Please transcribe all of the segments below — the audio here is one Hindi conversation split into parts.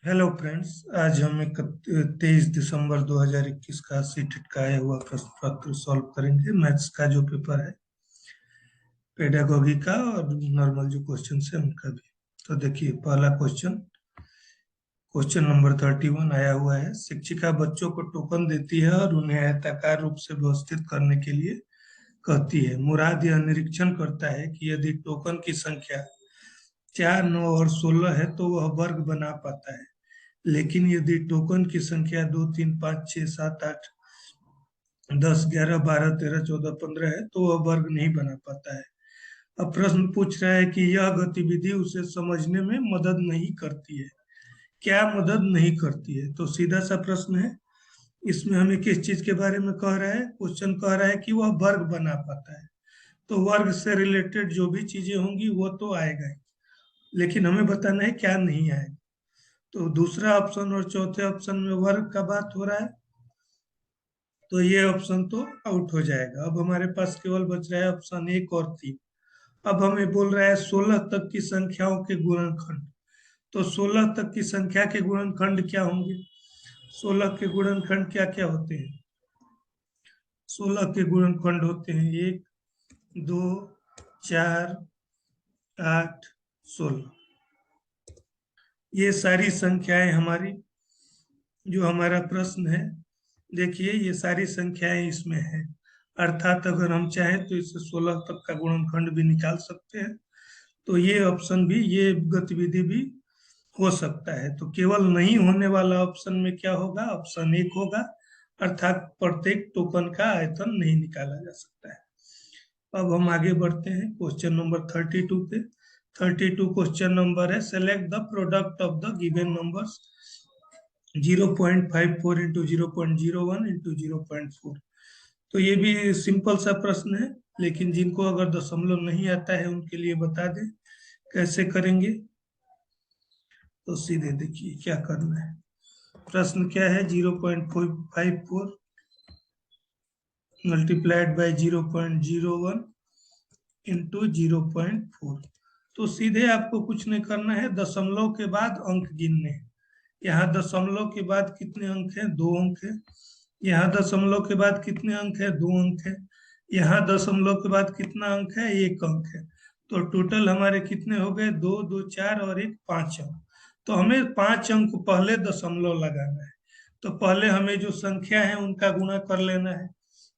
Hello friends. आज हम 23 दिसंबर 2021 का सीटेट का आया हुआ प्रश्न पत्र सॉल्व करेंगे। मैथ्स का जो पेपर है, पेडागोगी का और नॉर्मल जो क्वेश्चन है उनका भी। तो देखिए, पहला क्वेश्चन, क्वेश्चन नंबर 31 आया हुआ है। शिक्षिका बच्चों को टोकन देती है और उन्हें आयताकार रूप से व्यवस्थित करने के लिए कहती है। मुराद यह निरीक्षण करता है कि यदि टोकन की संख्या 4, 9 और 16 है तो वह वर्ग बना पाता है, लेकिन यदि टोकन की संख्या 2, 3, 5, 6, 7, 8, 10, 11, 12, 13, 14, 15 है तो वह वर्ग नहीं बना पाता है। अब प्रश्न पूछ रहा है कि यह गतिविधि उसे समझने में मदद नहीं करती है। क्या मदद नहीं करती है? तो सीधा सा प्रश्न है। इसमें हमें किस चीज के बारे में कह रहा है? क्वेश्चन कह रहा है कि वह वर्ग बना पाता है। तो वर्ग से रिलेटेड जो भी चीजें होंगी वो तो आएगा ही, लेकिन हमें बताना है क्या नहीं आएगा। तो दूसरा ऑप्शन और चौथे ऑप्शन में वर्ग का बात हो रहा है, तो ये ऑप्शन तो आउट हो जाएगा। अब हमारे पास केवल बच रहा है ऑप्शन 1 और 3। अब हमें बोल रहा है 16 तक की संख्याओं के गुणनखंड। तो 16 तक की संख्या के गुणनखंड क्या होंगे? 16 के गुणनखंड क्या क्या होते हैं? 16 के गुणनखंड होते हैं 1, 2, 4, 8, 16। ये सारी संख्याएं हमारी, जो हमारा प्रश्न है, देखिए ये सारी संख्याएं इसमें हैं। अर्थात अगर हम चाहें तो इससे 16 तक का गुणनखंड भी निकाल सकते हैं। तो ये ऑप्शन भी, ये गतिविधि भी हो सकता है। तो केवल नहीं होने वाला ऑप्शन में क्या होगा? ऑप्शन 1 होगा, अर्थात प्रत्येक टोकन का आयतन नहीं निकाला जा सकता है। अब हम आगे बढ़ते हैं क्वेश्चन नंबर 32 पे। 32 क्वेश्चन नंबर है, select the product of the given numbers 0.54 into 0.01 into 0.4। तो ये भी सिंपल सा प्रश्न है, लेकिन जिनको अगर दशमलव नहीं आता है उनके लिए बता दें कैसे करेंगे। तो सीधे देखिए क्या करना है। प्रश्न क्या है? 0.54 मल्टीप्लाइड बाई 0.01 इंटू 0.4। तो सीधे आपको कुछ नहीं करना है, दशमलव के बाद अंक गिनने हैं। यहाँ दशमलव के बाद कितने अंक हैं? 2 अंक है। यहाँ दशमलव के बाद कितने अंक है? 2 अंक है। यहाँ दशमलव के बाद कितना अंक है? 1 अंक है। तो टोटल हमारे कितने हो गए? 2, 2, 4 और 1, 5 अंक। तो हमें 5 अंक पहले दशमलव लगाना है। तो पहले हमें जो संख्या है उनका गुणा कर लेना है।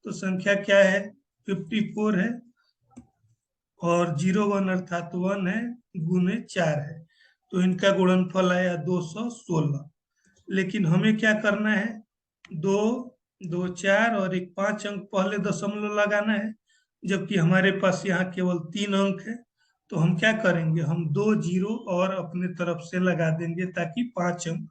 तो संख्या क्या है? 54 है, और 01 अर्थात 1 है, गुने 4 है। तो इनका गुणनफल आया 216। लेकिन हमें क्या करना है? 2, 2, 4 और 1, 5 अंक पहले दशमलव लगाना है, जबकि हमारे पास यहाँ केवल 3 अंक है। तो हम क्या करेंगे? हम 2 जीरो और अपने तरफ से लगा देंगे ताकि 5 अंक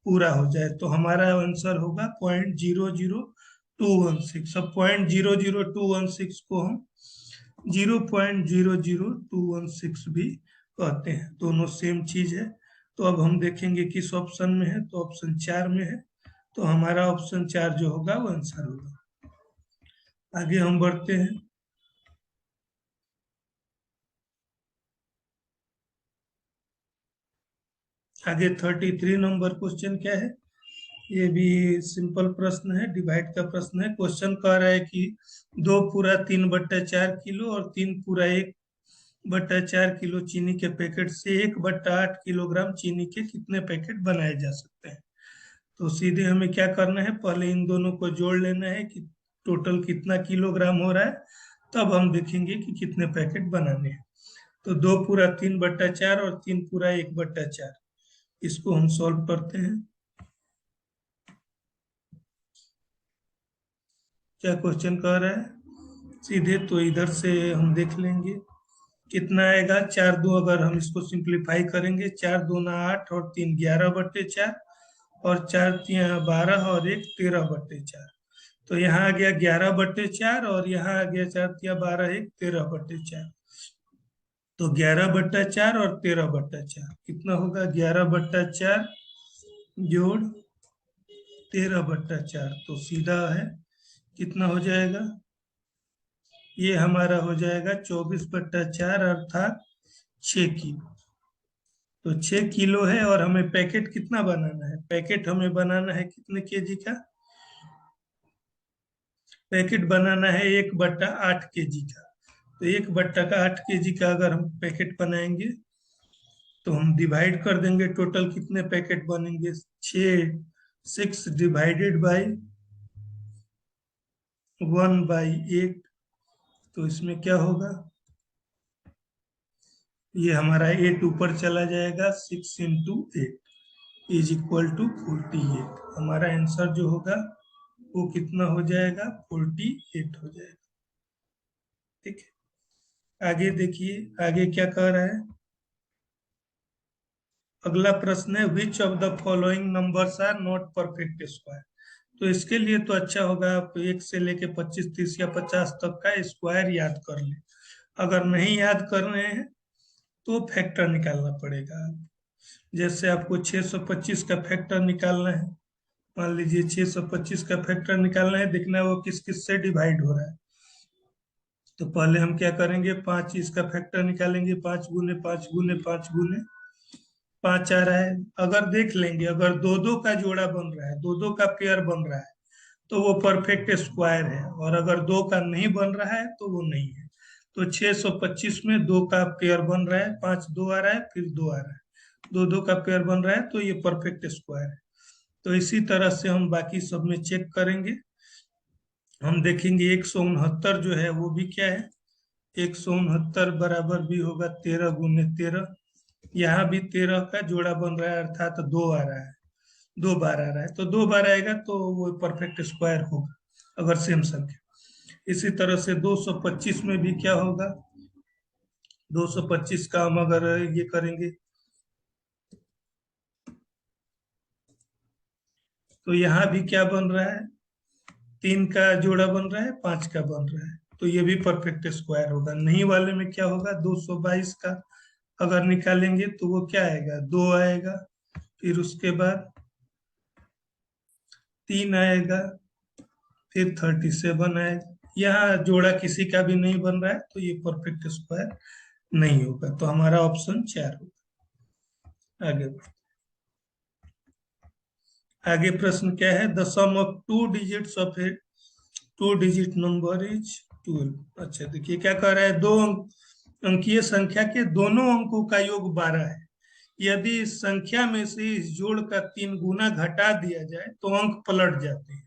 पूरा हो जाए। तो हमारा आंसर होगा 0.00216। अब 0.00216 को हम 0.00216 भी कहते हैं, दोनों सेम चीज है। तो अब हम देखेंगे किस ऑप्शन में है। तो ऑप्शन 4 में है, तो हमारा ऑप्शन 4 जो होगा वो आंसर होगा। आगे हम बढ़ते हैं। आगे 33 नंबर क्वेश्चन क्या है? ये भी सिंपल प्रश्न है, डिवाइड का प्रश्न है। क्वेश्चन कह रहा है कि 2 पूरा 3/4 किलो और 3 पूरा 1/4 किलो चीनी के पैकेट से 1/8 किलोग्राम चीनी के कितने पैकेट बनाए जा सकते हैं? तो सीधे हमें क्या करना है? पहले इन दोनों को जोड़ लेना है कि टोटल कितना किलोग्राम हो रहा है, तब हम देखेंगे कि कितने पैकेट बनाने हैं। तो 2 पूरा 3/4 और 3 पूरा 1/4, इसको हम सॉल्व करते हैं। क्या क्वेश्चन कह रहा है? सीधे तो इधर से हम देख लेंगे कितना आएगा। 4 2, अगर हम इसको सिंप्लीफाई करेंगे, 4 दूना 8 और 3 11/4, और 4 3 12 और 1 13/4। तो यहाँ आ गया 11/4, और यहाँ आ गया 4 3 12 1 13/4। तो 11/4 और 13/4 कितना होगा? 11/4 जोड़ 13/4, तो सीधा है कितना हो जाएगा? ये हमारा हो जाएगा 24/4 अर्थात 6 किलो। तो 6 किलो है, और हमें पैकेट कितना बनाना है? पैकेट हमें बनाना है कितने केजी का? पैकेट बनाना है 1/8 केजी का। तो 1/8 केजी का अगर हम पैकेट बनाएंगे तो हम डिवाइड कर देंगे, टोटल कितने पैकेट बनेंगे? 6, 6 डिवाइडेड बाई 1/8। तो इसमें क्या होगा? ये हमारा 8 ऊपर चला जाएगा, 6 × 8 इज इक्वल टू 48। हमारा आंसर जो होगा वो कितना हो जाएगा? 48 हो जाएगा। ठीक है, आगे देखिए आगे क्या कह रहा है। अगला प्रश्न है, which of the following numbers are not perfect square. तो इसके लिए तो अच्छा होगा आप 1 से लेके 25, 30 या 50 तक का स्क्वायर याद कर लें। अगर नहीं याद कर रहे हैं तो फैक्टर निकालना पड़ेगा। जैसे आपको 625 का फैक्टर निकालना है, मान लीजिए 625 का फैक्टर निकालना है, देखना है वो किस किस से डिवाइड हो रहा है। तो पहले हम क्या करेंगे, 5 इसका फैक्टर निकालेंगे, 5 गुने 5 गुने 5 गुने 5 आ रहा है। अगर देख लेंगे, अगर दो दो का जोड़ा बन रहा है, दो दो का पेयर बन रहा है, तो वो परफेक्ट स्क्वायर है, और अगर दो का नहीं बन रहा है तो वो नहीं है। तो 625 में दो का पेयर बन रहा है, 5 दो आ रहा है, फिर दो आ रहा है, दो दो का पेयर बन रहा है, तो ये परफेक्ट स्क्वायर है। तो इसी तरह से हम बाकी सब में चेक करेंगे। हम देखेंगे 169 जो है वो भी क्या है, 169 बराबर भी होगा 13 × 13। यहाँ भी 13 का जोड़ा बन रहा है, अर्थात दो आ रहा है, दो बार आ रहा है, तो दो बार आएगा तो वो परफेक्ट स्क्वायर होगा अगर सेम संख्या। इसी तरह से 225 में भी क्या होगा, 225 का हम अगर ये करेंगे तो यहाँ भी क्या बन रहा है, 3 का जोड़ा बन रहा है, 5 का बन रहा है, तो ये भी परफेक्ट स्क्वायर होगा। नहीं वाले में क्या होगा, 222 का अगर निकालेंगे तो वो क्या आएगा, 2 आएगा, फिर उसके बाद 3 आएगा, फिर 37 आएगा। यहाँ जोड़ा किसी का भी नहीं बन रहा है, तो ये परफेक्ट स्क्वायर नहीं होगा। तो हमारा ऑप्शन 4 होगा। आगे आगे प्रश्न क्या है, the sum of two digits of a two digit number is 12। अच्छा देखिए क्या कह रहा है, अंकीय संख्या के दोनों अंकों का योग 12 है। यदि इस संख्या में से इस जोड़ का 3 गुना घटा दिया जाए तो अंक पलट जाते हैं।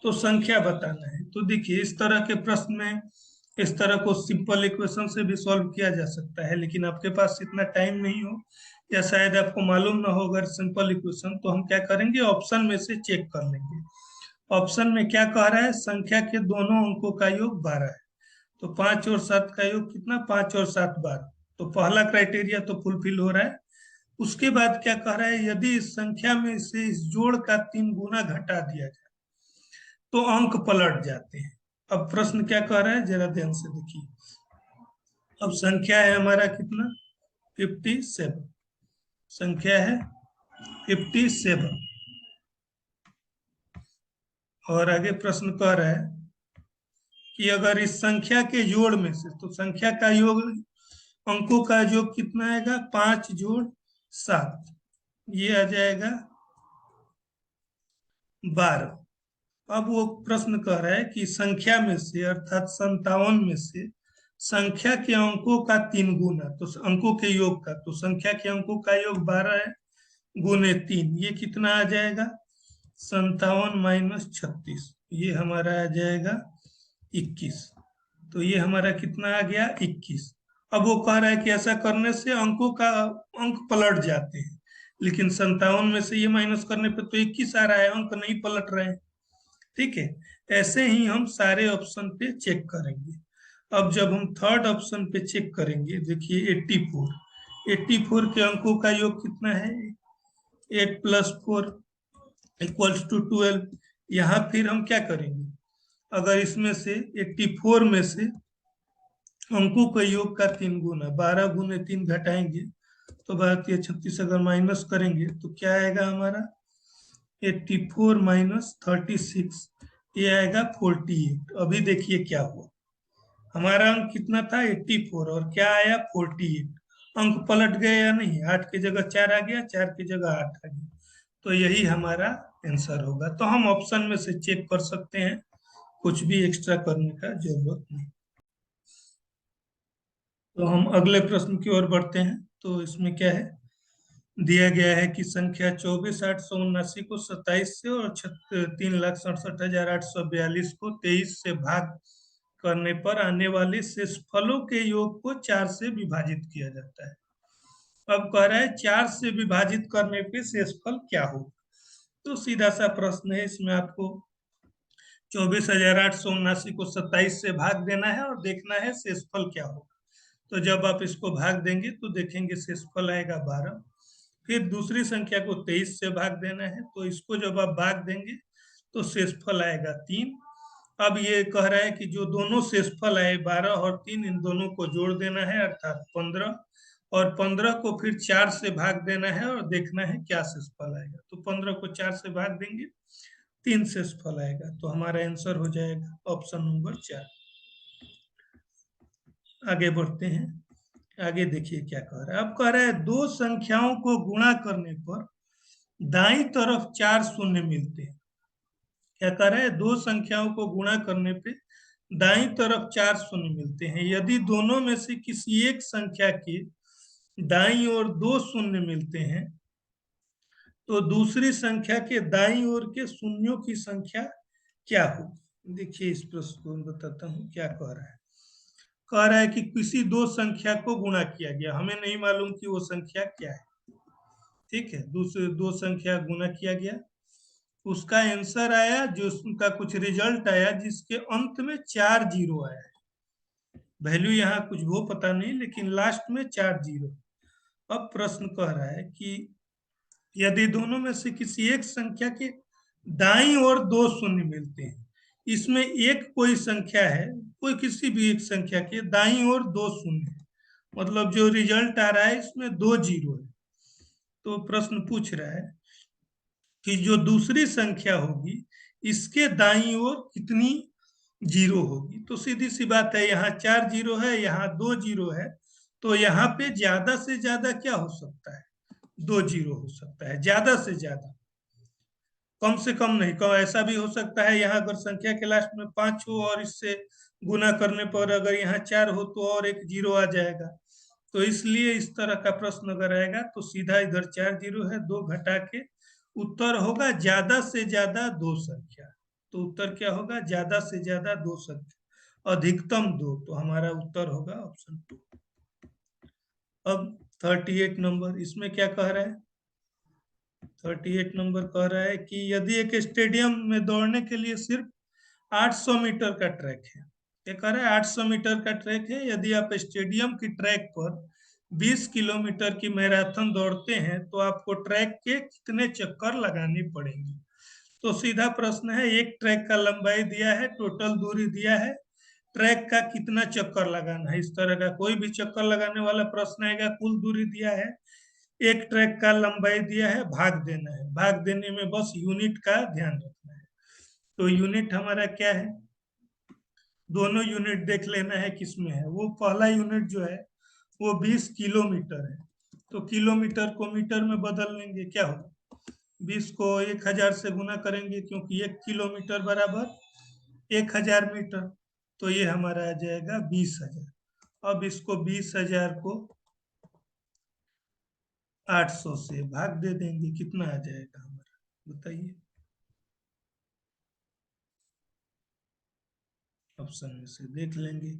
तो संख्या बताना है। तो देखिए इस तरह के प्रश्न में इस तरह को सिंपल इक्वेशन से भी सॉल्व किया जा सकता है, लेकिन आपके पास इतना टाइम नहीं हो या शायद आपको मालूम ना हो अगर सिंपल इक्वेशन, तो हम क्या करेंगे, ऑप्शन में से चेक कर लेंगे। ऑप्शन में क्या कह रहा है, संख्या के दोनों अंकों का योग 12 है। तो 5 और 7 का योग कितना, 5 और 7 12। तो पहला क्राइटेरिया तो फुलफिल हो रहा है। उसके बाद क्या कह रहा है, यदि इस संख्या में से इस जोड़ का 3 गुना घटा दिया जाए तो अंक पलट जाते हैं। अब प्रश्न क्या कह रहा है, जरा ध्यान से देखिए। अब संख्या है हमारा कितना, 57। संख्या है 57, और आगे प्रश्न कह रहा है कि अगर इस संख्या के जोड़ में से, तो संख्या का योग, अंकों का योग कितना आएगा, 5 जोड़ 7, ये आ जाएगा 12। अब वो प्रश्न कह रहा है कि संख्या में से, अर्थात 57 में से संख्या के अंकों का 3 गुना, तो अंकों के योग का, तो संख्या के अंकों का योग 12 है, गुने 3, ये कितना आ जाएगा, 57 - 36, ये हमारा आ जाएगा 21। तो ये हमारा कितना आ गया, 21। अब वो कह रहा है कि ऐसा करने से अंकों का अंक पलट जाते हैं, लेकिन 57 में से ये माइनस करने पे तो 21 आ रहा है, अंक नहीं पलट रहे हैं। ठीक है, ऐसे ही हम सारे ऑप्शन पे चेक करेंगे। अब जब हम थर्ड ऑप्शन पे चेक करेंगे, देखिए 84, 84 के अंकों का योग कितना है, 8 + 4 = 12। यहाँ फिर हम क्या करेंगे, अगर इसमें से 84 में से अंकों के योग का 3 गुना, 12 गुने 3 घटाएंगे तो 12 × 36, अगर माइनस करेंगे तो क्या आएगा हमारा, 84 - 36, ये आएगा 48। अभी देखिए क्या हुआ, हमारा अंक कितना था 84 और क्या आया 48। अंक पलट गए या नहीं, 8 की जगह 4 आ गया, 4 की जगह 8 आ गया, तो यही हमारा आंसर होगा। तो हम ऑप्शन में से चेक कर सकते हैं, कुछ भी एक्स्ट्रा करने का जरूरत नहीं। तो हम अगले प्रश्न की ओर बढ़ते हैं। तो इसमें क्या है, दिया गया है कि संख्या 24,879 को 27 से और 3,67,842 को 23 से भाग करने पर आने वाले शेषफलों के योग को 4 से विभाजित किया जाता है। अब कह रहा है 4 से विभाजित करने पे शेषफल क्या होगा। तो सीधा सा प्रश्न है, इसमें आपको 24,879 को 27 से भाग देना है और देखना है शेषफल क्या होगा। तो जब आप इसको भाग देंगे तो देखेंगे शेषफल आएगा 12। फिर दूसरी संख्या को 23 से भाग देना है, तो इसको जब आप भाग देंगे तो शेषफल आएगा 3। अब ये कह रहा है कि जो दोनों शेषफल आए 12 और 3, इन दोनों को जोड़ देना है अर्थात 15, और 15 को फिर 4 से भाग देना है और देखना है क्या शेषफल आएगा। तो 15 को 4 से भाग देंगे, 3 शेषफल आएगा, तो हमारा आंसर हो जाएगा ऑप्शन नंबर 4। आगे बढ़ते हैं। आगे देखिए क्या कह रहा है। अब कह रहा है दो संख्याओं को गुणा करने पर दाईं तरफ 4 शून्य मिलते हैं। क्या कह रहा है, दो संख्याओं को गुणा करने पे दाईं तरफ 4 शून्य मिलते हैं। यदि दोनों में से किसी एक संख्या के दाईं ओर 2 शून्य मिलते हैं तो दूसरी संख्या के दाईं ओर के शून्यों की संख्या क्या होगी। देखिए इस प्रश्न को मैं बताता हूँ क्या कह रहा है। कह रहा है कि किसी दो संख्या को गुणा किया गया, हमें नहीं मालूम कि वो संख्या क्या है, ठीक है। दूसरे दो संख्या गुणा किया गया, उसका आंसर आया, जो उसका कुछ रिजल्ट आया जिसके अंत में 4 जीरो आया है। वैल्यू यहाँ कुछ वो पता नहीं, लेकिन लास्ट में 4 जीरो। अब प्रश्न कह रहा है कि यदि दोनों में से किसी एक संख्या के दाईं ओर 2 शून्य मिलते हैं, इसमें एक कोई संख्या है, कोई किसी भी एक संख्या के दाईं ओर 2 शून्य है, मतलब जो रिजल्ट आ रहा है इसमें 2 जीरो है। तो प्रश्न पूछ रहा है कि जो दूसरी संख्या होगी इसके दाईं ओर कितनी जीरो होगी। तो सीधी सी बात है, यहाँ 4 जीरो है, यहाँ 2 जीरो है, तो यहाँ पे ज्यादा से ज्यादा क्या हो सकता है, 2 जीरो हो सकता है, ज्यादा से ज्यादा, कम से कम नहीं। कम ऐसा भी हो सकता है यहाँ अगर संख्या के लास्ट में 5 हो और इससे गुना करने पर अगर यहाँ 4 हो तो और एक जीरो आ जाएगा। तो इसलिए इस तरह का प्रश्न अगर आएगा तो सीधा इधर 4 जीरो है, 2 घटा के उत्तर होगा ज्यादा से ज्यादा 2 संख्या। तो उत्तर क्या होगा, ज्यादा से ज्यादा 2 संख्या, अधिकतम 2। तो हमारा उत्तर होगा ऑप्शन 2। अब 38 नंबर, इसमें क्या कह रहा है। 38 नंबर कह रहा है कि यदि एक स्टेडियम में दौड़ने के लिए सिर्फ 800 मीटर का ट्रैक है, क्या कह रहा है, 800 मीटर का ट्रैक है, यदि आप स्टेडियम की ट्रैक पर 20 किलोमीटर की मैराथन दौड़ते हैं तो आपको ट्रैक के कितने चक्कर लगाने पड़ेंगे। तो सीधा प्रश्न है, एक ट्रैक का लंबाई दिया है, टोटल दूरी दिया है, ट्रैक का कितना चक्कर लगाना है। इस तरह का कोई भी चक्कर लगाने वाला प्रश्न आएगा, कुल दूरी दिया है, एक ट्रैक का लंबाई दिया है, भाग देना है, भाग देने में बस यूनिट का ध्यान रखना है। तो यूनिट हमारा क्या है, दोनों यूनिट देख लेना है किसमें है। वो पहला यूनिट जो है वो 20 किलोमीटर है, तो किलोमीटर को मीटर में बदल लेंगे, क्या होगा, 20 को 1000 से गुना करेंगे, क्योंकि 1 किलोमीटर बराबर 1000 मीटर, तो ये हमारा आ जाएगा 20,000। अब इसको 20,000 को 800 से भाग दे देंगे, कितना आ जाएगा हमारा, बताइए। ऑप्शन में से देख लेंगे,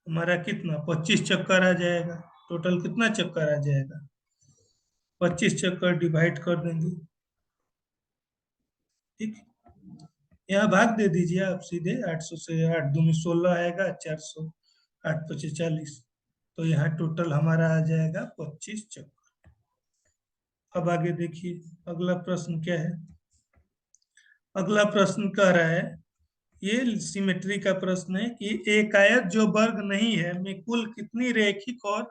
हमारा कितना 25 चक्कर आ जाएगा। टोटल कितना चक्कर आ जाएगा, 25 चक्कर डिवाइड कर देंगे, ठीक। यहाँ भाग दे दीजिए आप सीधे, 800 से 8 दूनी 16 आएगा, 400, 8 25 40, तो यहाँ टोटल हमारा आ जाएगा 25 चक्कर। अब आगे देखिए अगला प्रश्न क्या है। अगला प्रश्न कह रहा है, ये सिमेट्री का प्रश्न है कि एक आयत जो वर्ग नहीं है में कुल कितनी रैखिक और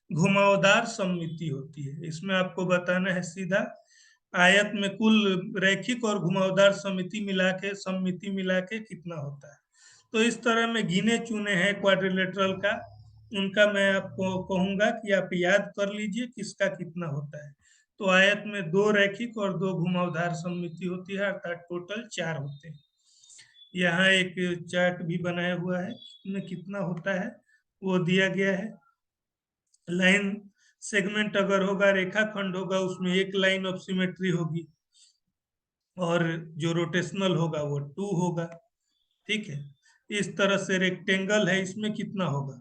घुमावदार सममिति होती है। इसमें आपको बताना है सीधा, आयत में कुल रैखिक और घुमावदार सममिति मिला के कितना होता है। तो इस तरह में गिने चुने हैं क्वाड्रिलेटरल का उनका मैं आपको कहूंगा कि आप याद कर लीजिए किसका कितना होता है। तो आयत में 2 रैखिक और 2 घुमावदार सममिति होती है, अर्थात टोटल 4 होते हैं। यहाँ एक चार्ट भी बनाया हुआ है, इसमें कितना होता है वो दिया गया है। लाइन सेगमेंट अगर होगा, रेखाखंड होगा, उसमें एक लाइन ऑफ सिमेट्री होगी और जो रोटेशनल होगा वो 2 होगा। ठीक है, इस तरह से रेक्टेंगल है, इसमें कितना होगा,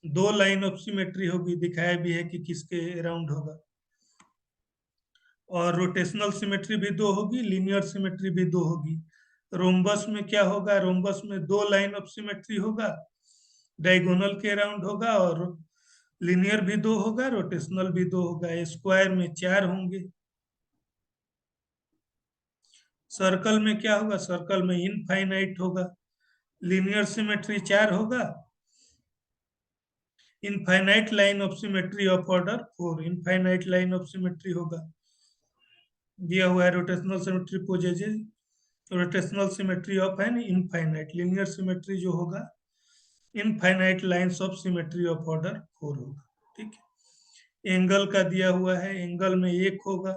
2 लाइन ऑफ सिमेट्री होगी, दिखाया भी है कि किसके अराउंड होगा। और रोटेशनल सिमेट्री भी 2 होगी, लीनियर सिमेट्री भी 2 होगी। रोम्बस में क्या होगा, रोम्बस में 2 लाइन ऑफ सिमेट्री होगा, डायगोनल के अराउंड होगा, और लीनियर भी 2 होगा, रोटेशनल भी 2 होगा। स्क्वायर में 4 होंगे। सर्कल में क्या होगा, सर्कल में इनफाइनाइट होगा। लीनियर सिमेट्री 4 होगा, infinite line of symmetry of order 4, infinite line of symmetry होगा। दिया हुआ है rotational symmetry possesses, rotational symmetry of an infinite, linear symmetry जो होगा infinite lines of symmetry of order 4 होगा। ठीक है, एंगल का दिया हुआ है, एंगल में 1 होगा,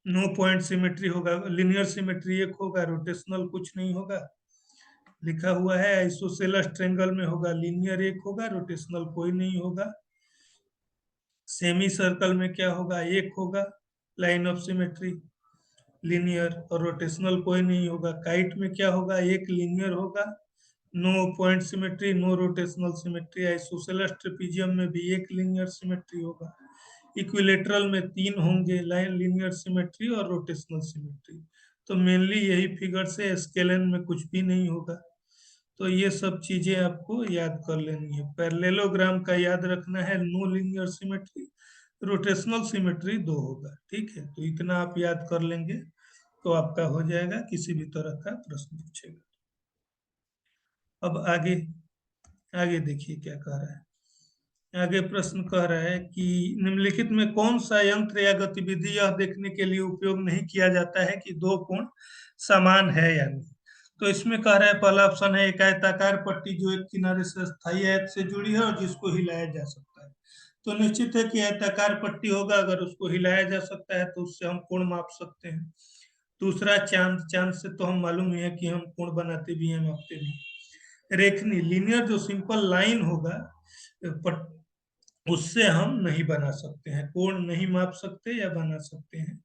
नो पॉइंट सिमेट्री होगा, लीनियर सिमेट्री 1 होगा, रोटेशनल कुछ नहीं होगा। लिखा हुआ है आइसोसेलेस ट्रायंगल में होगा, लीनियर 1 होगा, रोटेशनल कोई नहीं होगा। सेमी सर्कल में क्या होगा, 1 होगा लाइन ऑफ सिमेट्री, लीनियर, और रोटेशनल कोई नहीं होगा। काइट में क्या होगा, 1 लीनियर होगा, no point symmetry, no rotational symmetry. Isosceles trapezium में भी 1 लीनियर सिमेट्री होगा। इक्विलेटरल में 3 होंगे, लाइन लीनियर सिमेट्री और रोटेशनल सिमेट्री। तो मेनली यही फिगर से, स्केलन में कुछ भी नहीं होगा। तो ये सब चीजें आपको याद कर लेनी है। पैरेललोग्राम का याद रखना है, no linear symmetry, rotational symmetry 2 होगा। ठीक है, तो इतना आप याद कर लेंगे तो आपका हो जाएगा, किसी भी तरह का प्रश्न पूछेगा। अब आगे आगे देखिए क्या कह रहा है। आगे प्रश्न कह रहा है कि निम्नलिखित में कौन सा यंत्र या गतिविधि यह देखने के लिए उपयोग नहीं किया जाता है कि 2 कोण समान है या नहीं। तो इसमें कह रहा है, पहला ऑप्शन है एक आयताकार पट्टी जो एक किनारे से स्थायी आयत से जुड़ी है और जिसको हिलाया जा सकता है। तो निश्चित है कि आयताकार पट्टी होगा, अगर उसको हिलाया जा सकता है तो उससे हम कोण माप सकते हैं। दूसरा चांद, चांद से तो हम मालूम ही है कि हम कोण बनाते भी हैं, मापते भी हैं। रेखनी, लीनियर जो सिंपल लाइन होगा उससे हम नहीं बना सकते हैं, कोण नहीं माप सकते या बना सकते हैं।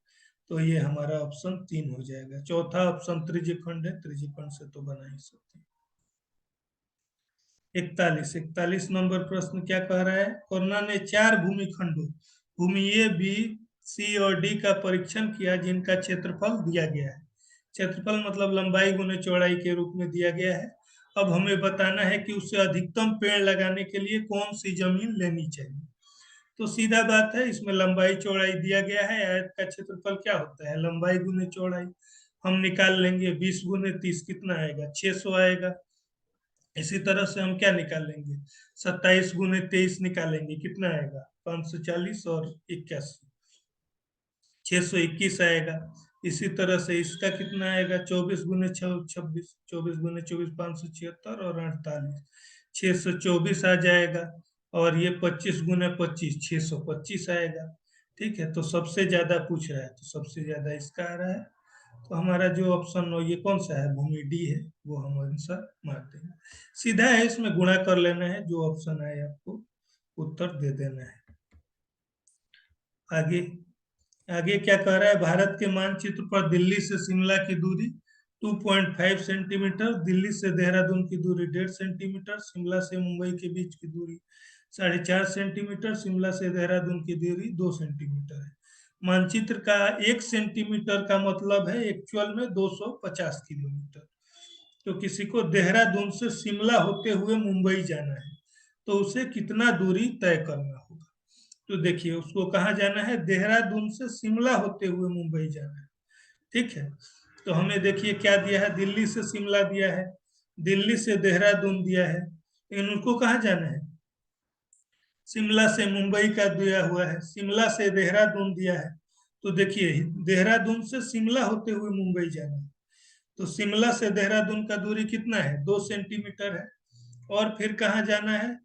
तो ये हमारा ऑप्शन 3 हो जाएगा। चौथा ऑप्शन त्रिज्यखंड है, त्रिज्यखंड से तो बना ही सकते हैं। 41 नंबर प्रश्न क्या कह रहा है, कोरोना ने 4 भूमिखंडों भूमि ए, बी, सी और डी का परीक्षण किया जिनका क्षेत्रफल दिया गया है। क्षेत्रफल मतलब लंबाई गुने चौड़ाई के रूप में दिया गया है। अब हमें बताना है कि उससे अधिकतम पेड़ लगाने के लिए कौन सी जमीन लेनी चाहिए। तो सीधा बात है, इसमें लंबाई चौड़ाई दिया गया है, आयत का क्षेत्रफल क्या होता है, लंबाई गुने चौड़ाई। हम निकाल लेंगे, 20 गुने 30 कितना आएगा, 600 आएगा। इसी तरह से हम क्या निकाल लेंगे, 27 गुने 23 निकालेंगे, कितना आएगा, 540 और 81, 621 आएगा। इसी तरह से इसका कितना आएगा, 24 गुने 26, 24 गुने 24 576 और 48, 624 आ जाएगा। और ये 25 गुने 25 625 आएगा। ठीक है, तो सबसे ज्यादा पूछ रहा है तो सबसे ज्यादा इसका आ रहा है। तो हमारा जो ऑप्शन हो, ये कौन सा है, भूमि डी है, वो हम आंसर मारते हैं। सीधा है, इसमें गुणा कर लेना है, जो ऑप्शन आए आपको उत्तर दे देना है। आगे आगे क्या कह रहा है, भारत के मानचित्र पर दिल्ली से शिमला की दूरी 2.5 सेंटीमीटर, दिल्ली से देहरादून की दूरी 1.5 सेंटीमीटर, शिमला से मुंबई के बीच की दूरी 4.5 सेंटीमीटर, शिमला से देहरादून की दूरी 2 सेंटीमीटर है। मानचित्र का 1 सेंटीमीटर का मतलब है एक्चुअल में 250 किलोमीटर। तो किसी को देहरादून से शिमला होते हुए मुंबई जाना है तो उसे कितना दूरी तय करना होगा। तो देखिए, उसको कहाँ जाना है, देहरादून से शिमला होते हुए मुंबई जाना है। ठीक है, तो हमें देखिए क्या दिया है, दिल्ली से शिमला दिया है, दिल्ली से देहरादून दिया है, लेकिन उनको कहाँ जाना है, शिमला से मुंबई का दिया हुआ है, शिमला से देहरादून दिया है। तो देखिए, देहरादून से शिमला होते हुए मुंबई जाना है, तो शिमला से देहरादून का दूरी कितना है, 2 सेंटीमीटर है। और फिर कहाँ जाना है,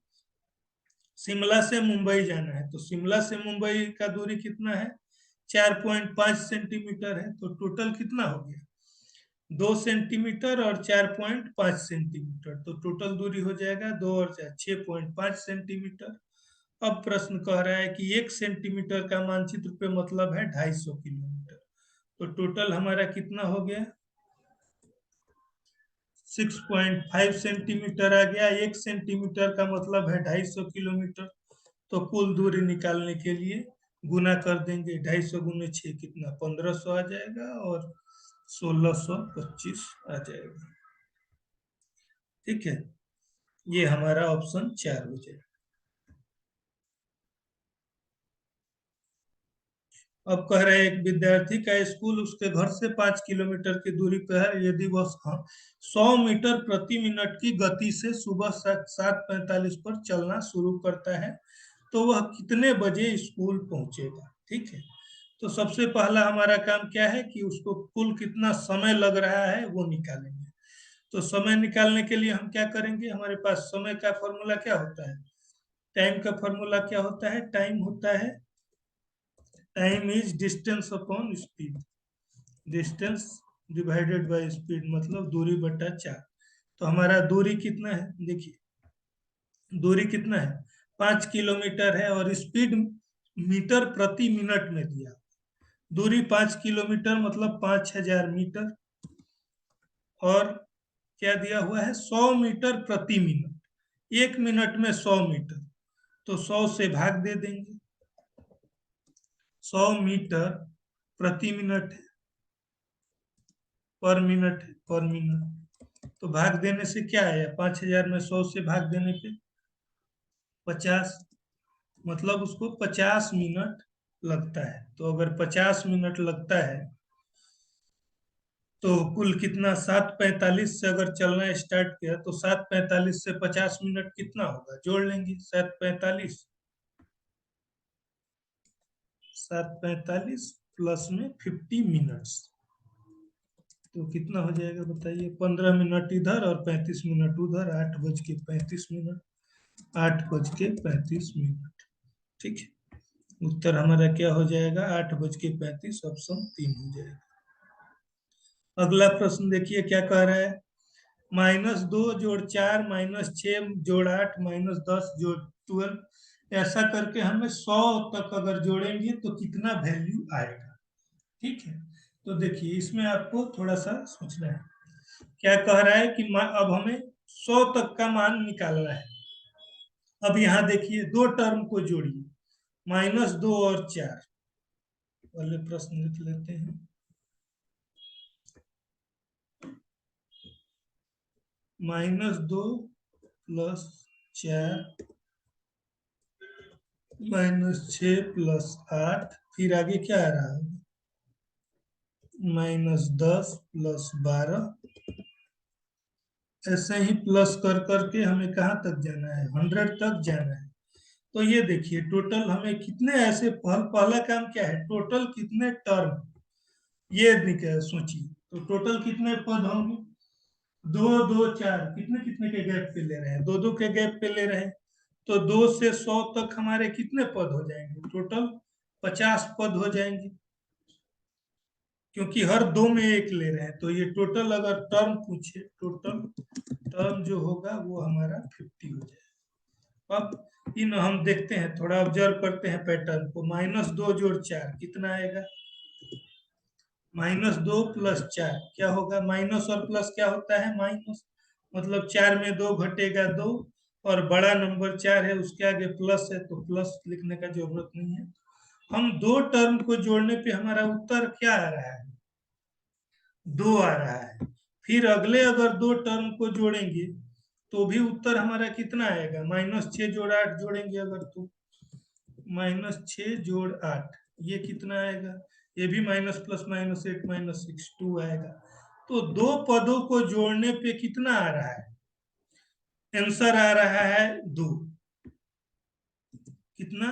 शिमला से मुंबई जाना है, तो शिमला से मुंबई का दूरी कितना है? 4.5 सेंटीमीटर है। तो टोटल कितना हो गया? 2 सेंटीमीटर और 4.5 सेंटीमीटर, तो टोटल दूरी हो जाएगा 2 और 4 6.5 सेंटीमीटर। अब प्रश्न कह रहा है कि 1 सेंटीमीटर का मानचित्र पे मतलब है 250 किलोमीटर। तो टोटल हमारा कितना हो गया? 6.5 सेंटीमीटर आ गया। 1 सेंटीमीटर का मतलब है 250 किलोमीटर। तो कुल दूरी निकालने के लिए गुना कर देंगे। 250 गुने 6 कितना? 1500 आ जाएगा और 1625 आ जाएगा। ठीक है, ये हमारा ऑप्शन 4 हो जाएगा। अब कह रहे हैं एक विद्यार्थी का स्कूल उसके घर से 5 किलोमीटर की दूरी पर है। यदि वह 100 मीटर प्रति मिनट की गति से सुबह 7:45 पर चलना शुरू करता है तो वह कितने बजे स्कूल पहुंचेगा? ठीक है, तो सबसे पहला हमारा काम क्या है कि उसको कुल कितना समय लग रहा है वो निकालेंगे। तो समय निकालने के लिए हम क्या करेंगे? हमारे पास समय का फॉर्मूला क्या होता है? टाइम का फॉर्मूला क्या होता है? Time is distance upon speed. Distance divided by speed मतलब दूरी बटा 4। तो हमारा दूरी कितना है? देखिए दूरी कितना है? 5 किलोमीटर है और स्पीड मीटर प्रति मिनट में दिया। दूरी 5 किलोमीटर मतलब 5000 मीटर। और क्या दिया हुआ है? 100 मीटर प्रति मिनट। 1 मिनट में 100 मीटर, तो 100 से भाग दे देंगे। 100 मीटर प्रति मिनट है, पर मिनट। तो भाग देने से क्या आया? 5000 में 100 से भाग देने पे 50, मतलब उसको 50 मिनट लगता है। तो अगर 50 मिनट लगता है तो कुल कितना? 7:45 से अगर चलना स्टार्ट किया तो 7:45 से 50 मिनट कितना होगा? जोड़ लेंगे। 7:45 7:45 प्लस में 50 मिनट्स, तो कितना हो जाएगा बताइए? 15 मिनट इधर और 35 मिनट उधर। 8:35। 8:35। ठीक है, उत्तर हमारा क्या हो जाएगा? 8:35। ऑप्शन 3 हो जाएगा। अगला प्रश्न देखिए क्या कह रहा है। -2 + 4 -6 + 8 -10 + 12, ऐसा करके हमें 100 तक अगर जोड़ेंगे तो कितना वैल्यू आएगा? ठीक है, तो देखिए इसमें आपको थोड़ा सा सोचना है। क्या कह रहा है कि अब हमें 100 तक का मान निकालना है। अब यहाँ देखिए दो टर्म को जोड़िए, -2 और 4। पहले प्रश्न लिख लेते हैं। -2 + 4 -6 + 8, फिर आगे क्या आ रहा है? -10 + 12। ऐसे ही प्लस कर करके हमें कहाँ तक जाना है? 100 तक जाना है। तो ये देखिए टोटल हमें कितने ऐसे पहला काम क्या है? टोटल कितने टर्म, ये निकल सोचिए। तो टोटल कितने पद होंगे? 2 2 4 कितने कितने के गैप पे ले रहे हैं? 2 2 के गैप पे ले रहे हैं। तो 2 से 100 तक हमारे कितने पद हो जाएंगे? टोटल 50 पद हो जाएंगे, क्योंकि हर दो में एक ले रहे हैं। तो ये टोटल अगर टर्म पूछे, टोटल टर्म जो होगा वो हमारा 50 हो जाएगा। अब इन हम देखते हैं, थोड़ा ऑब्जर्व करते हैं पैटर्न को। -2 + 4 कितना आएगा? -2 + 4 क्या होगा? माइनस और प्लस क्या होता है? माइनस, मतलब 4 में 2 घटेगा 2, और बड़ा नंबर 4 है उसके आगे प्लस है तो प्लस लिखने का जरूरत नहीं है। हम दो टर्म को जोड़ने पे हमारा उत्तर क्या आ रहा है? 2 आ रहा है। फिर अगले अगर दो टर्म को जोड़ेंगे तो भी उत्तर हमारा कितना आएगा? -6 + 8 जोड़ेंगे अगर, तो -6 + 8 ये कितना आएगा? ये भी माइनस प्लस -8 -6 2 आएगा। तो दो पदों को जोड़ने पे कितना आ रहा है? आंसर आ रहा है 2। कितना?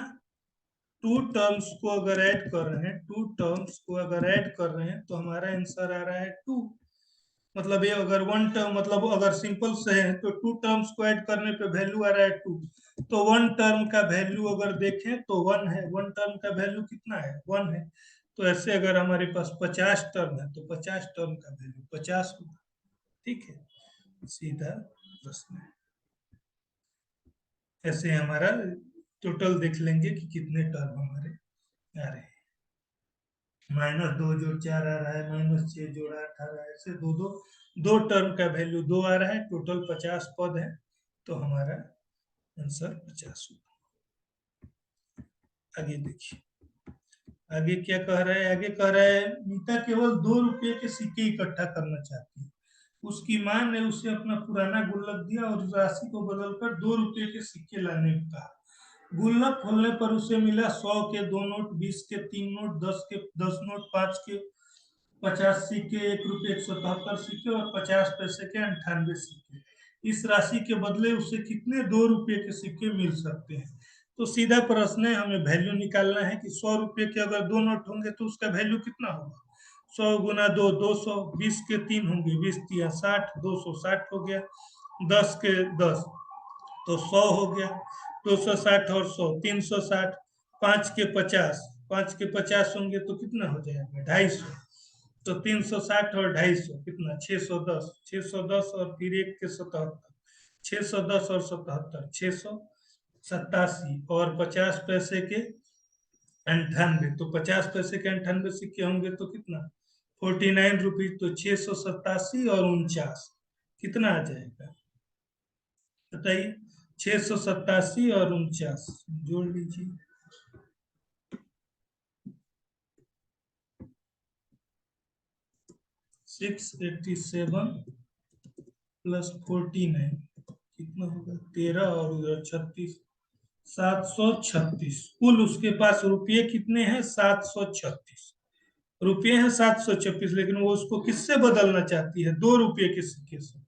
टू टर्म्स को अगर ऐड कर रहे हैं, टू टर्म्स को अगर ऐड कर रहे हैं तो हमारा आंसर आ रहा है 2। मतलब ये अगर वन टर्म, मतलब अगर सिंपल से है तो टू टर्म्स को ऐड करने पे वैल्यू आ रहा है 2, तो वन टर्म का वैल्यू अगर देखें तो 1 है, वन टर्म का वैल्यू कितना है, 1 है। तो ऐसे अगर हमारे पास 50 टर्म है तो 50 टर्म का वैल्यू 50 होगा। ठीक है, सीधा प्रश्न है। ऐसे हमारा टोटल देख लेंगे कि कितने टर्म हमारे आ रहे हैं। -2 जोड़ 4 आ रहा है, -6 जोड़ 8 आ रहा है, ऐसे दो टर्म का वैल्यू 2 आ रहा है, टोटल 50 पद है, तो हमारा आंसर 50 होगा। आगे देखिए, आगे क्या कह रहा है, आगे कह रहा है मीता केवल 2 रुपये के सिक्के इकट्ठा करना चाहती है। उसकी मां ने उसे अपना पुराना गुल्लक दिया और उस राशि को बदलकर 2 रुपये के सिक्के लाने को कहा। गुल्लक खोलने पर उसे मिला 100 के 2 नोट, 20 के 3 नोट, 10 के 10 नोट, 5 के 50 सिक्के, 1 रुपये के 77 सिक्के और 50 पैसे के 98 सिक्के। इस राशि के बदले उसे कितने 2 रुपये के सिक्के मिल सकते हैं। तो सीधा प्रश्न है, हमें वैल्यू निकालना है कि 100 रुपये के अगर 2 नोट होंगे तो उसका वैल्यू कितना होगा। 100 गुना 2 200, 20 के 3 होंगे, 20 तिया 60, 260 हो गया, 10 के 10 तो 100 हो गया, 260 और 100 360, 5 के 50, 5 के 50 होंगे तो कितना हो जाएगा 250। तो 360 और 250 कितना 610, 610 और फिर 1 के 77, 610 और 77 687 और 50 पैसे के 98, तो 50 पैसे के 98 सिक्के होंगे तो कितना 49 रुपीज, तो 687 और 49 कितना आ जाएगा बताइए। 687 और 49 जोड़ लीजिए। 687 प्लस 49 कितना होगा 13 और उधर 36, 736। कुल उसके पास रुपये कितने हैं 736 रुपये हैं 726, लेकिन वो उसको किससे बदलना चाहती है 2 रुपये के सिक्के से।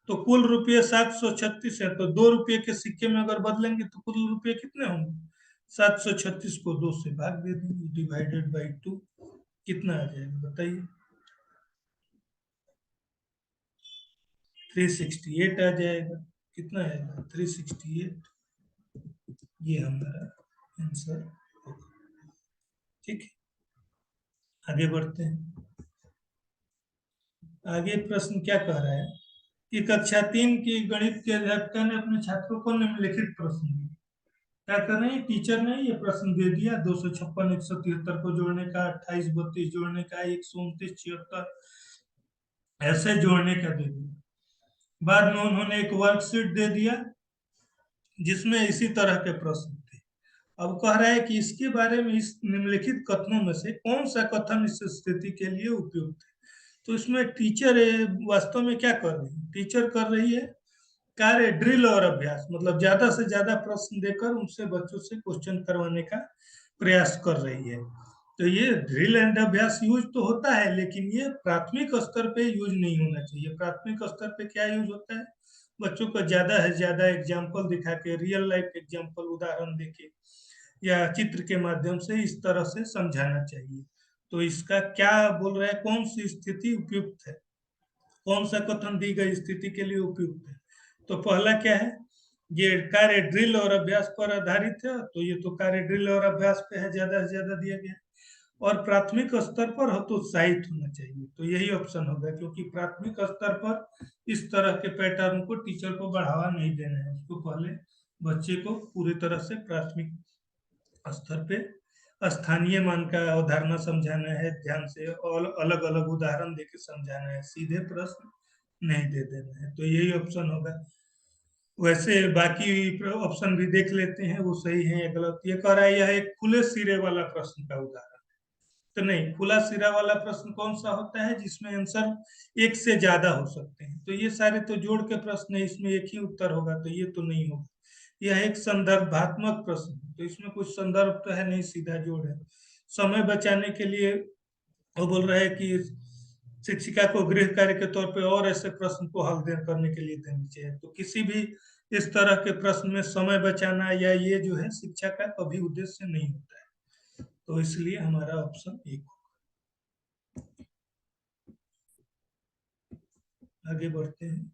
तो कुल रुपये 736 है, तो 2 रुपये के सिक्के में अगर बदलेंगे तो कुल रुपये कितने होंगे 736 को 2 से भाग दे देंगे, डिवाइडेड बाई 2 कितना आ जाएगा बताइए। 368 आ जाएगा। कितना आएगा 368, ये हमारा आंसर होगा। ठीक है, आगे बढ़ते हैं। आगे प्रश्न क्या कह रहा है कि कक्षा 3 की गणित के अध्यापिका ने अपने छात्रों को निम्नलिखित प्रश्न दिए। क्या कर रहे हैं टीचर ने ये प्रश्न दे दिया, 256 173 को जोड़ने का, 28 32 जोड़ने का, 129 76 ऐसे जोड़ने का दे दिया। बाद में उन्होंने एक वर्कशीट दे दिया जिसमें इसी तरह के प्रश्न थे। अब कह रहा है कि इसके बारे में इस निम्नलिखित कथनों में से कौन सा कथन इस स्थिति के लिए उपयुक्त है। तो इसमें टीचर वास्तव में क्या कर रही है, टीचर कर रही है कार्य ड्रिल और अभ्यास, मतलब ज्यादा से ज्यादा प्रश्न देकर उनसे बच्चों से क्वेश्चन करवाने का प्रयास कर रही है। तो ये ड्रिल एंड अभ्यास यूज तो होता है, लेकिन ये प्राथमिक स्तर पे यूज नहीं होना चाहिए। प्राथमिक स्तर पे क्या यूज होता है, बच्चों को ज्यादा है ज्यादा एग्जाम्पल दिखा के, रियल लाइफ एग्जाम्पल उदाहरण देके या चित्र के माध्यम से इस तरह से समझाना चाहिए। तो इसका क्या बोल रहा है, कौन सी स्थिति उपयुक्त है, कौन सा कथन दी गई स्थिति के लिए उपयुक्त है। तो पहला क्या है, ये कार्य ड्रिल और अभ्यास पर आधारित है, तो ये तो कार्य ड्रिल और अभ्यास पे है, ज्यादा से ज्यादा दिया गया है। और प्राथमिक स्तर पर हतोत्साहित होना चाहिए, तो यही ऑप्शन होगा, क्योंकि प्राथमिक स्तर पर इस तरह के पैटर्न को टीचर को बढ़ावा नहीं देना है, उसको पहले बच्चे को पूरी तरह से प्राथमिक स्तर पे स्थानीय मान का अवधारणा समझाना है ध्यान से, और अलग अलग उदाहरण देके समझाना है, सीधे प्रश्न नहीं दे देना है, तो यही ऑप्शन होगा। वैसे बाकी ऑप्शन भी देख लेते हैं वो सही है या गलत। ये कह रहा है यह एक खुले सिरे वाला प्रश्न का उदाहरण, तो नहीं, खुला सिरा वाला प्रश्न कौन सा होता है जिसमें आंसर एक से ज्यादा हो सकते हैं। तो ये सारे तो जोड़ के प्रश्न है, इसमें एक ही उत्तर होगा, तो ये तो नहीं होगा। यह एक संदर्भात्मक प्रश्न है, तो इसमें कुछ संदर्भ तो है नहीं, सीधा जोड़ है। समय बचाने के लिए वो बोल रहा है कि शिक्षिका को गृह कार्य के तौर पे और ऐसे प्रश्न को हल करने के लिए देनी चाहिए। तो किसी भी इस तरह के प्रश्न में समय बचाना या ये जो है शिक्षा का कभी उद्देश्य नहीं होता है, तो इसलिए हमारा ऑप्शन एक। आगे बढ़ते हैं।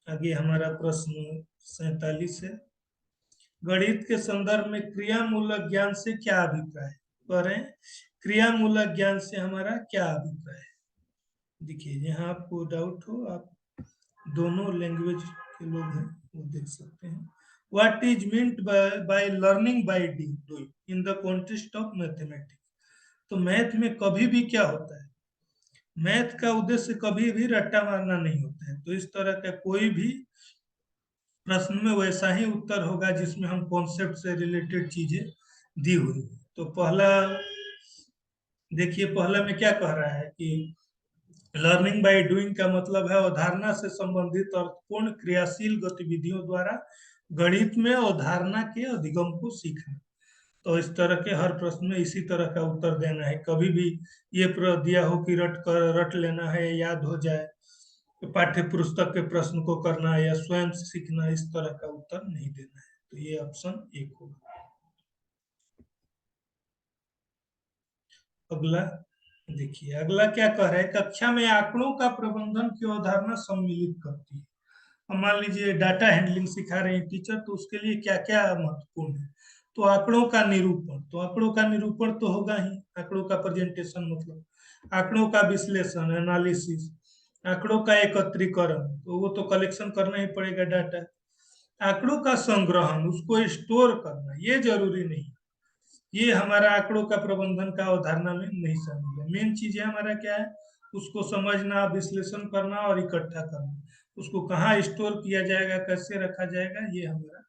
आगे हमारा प्रश्न 47 है। गणित के संदर्भ में क्रियामूलक ज्ञान से क्या अभिप्राय है? करें, क्रियामूलक ज्ञान से हमारा क्या अभिप्राय है? देखिए, यहाँ आपको डाउट हो, आप दोनों लैंग्वेज के लोग हैं, वो देख सकते हैं। What is meant by learning by doing in the context of mathematics? तो मैथ में कभी भी क्या होता है, मैथ का उद्देश्य कभी भी रट्टा मारना नहीं होता है। तो इस तरह का कोई भी प्रश्न में वैसा ही उत्तर होगा जिसमें हम कॉन्सेप्ट से रिलेटेड चीजें दी हुई हैं। तो पहला देखिए, पहला में क्या कह रहा है कि लर्निंग बाय डूइंग का मतलब है अवधारणा से संबंधित अर्थपूर्ण क्रियाशील गतिविधियों द्वारा गणित में अवधारणा के अधिगम को सीखना। तो इस तरह के हर प्रश्न में इसी तरह का उत्तर देना है। कभी भी ये दिया हो कि रट लेना है, याद हो जाए, तो पाठ्य पुस्तक के प्रश्न को करना है या स्वयं सीखना, इस तरह का उत्तर नहीं देना है। तो ये ऑप्शन एक होगा। अगला देखिए, अगला क्या कह रहा है, कक्षा में आंकड़ों का प्रबंधन की अवधारणा सम्मिलित करती है। अब मान लीजिए डाटा हैंडलिंग सिखा रहे हैं टीचर, तो उसके लिए क्या क्या महत्वपूर्ण है? तो आंकड़ों का निरूपण, तो आंकड़ों का निरूपण तो होगा ही, आंकड़ों का प्रेजेंटेशन मतलब, आंकड़ों का विश्लेषण एनालिसिस, आंकड़ों का एकत्रीकरण, तो वो तो कलेक्शन करना ही पड़ेगा डाटा। आंकड़ों का संग्रहण, उसको स्टोर करना, ये जरूरी नहीं, ये हमारा आंकड़ों का प्रबंधन का अवधारणा में नहीं शामिल है। मेन चीज है हमारा क्या है, उसको समझना, विश्लेषण करना और इकट्ठा करना। उसको कहाँ स्टोर किया जाएगा, कैसे रखा जाएगा, ये हमारा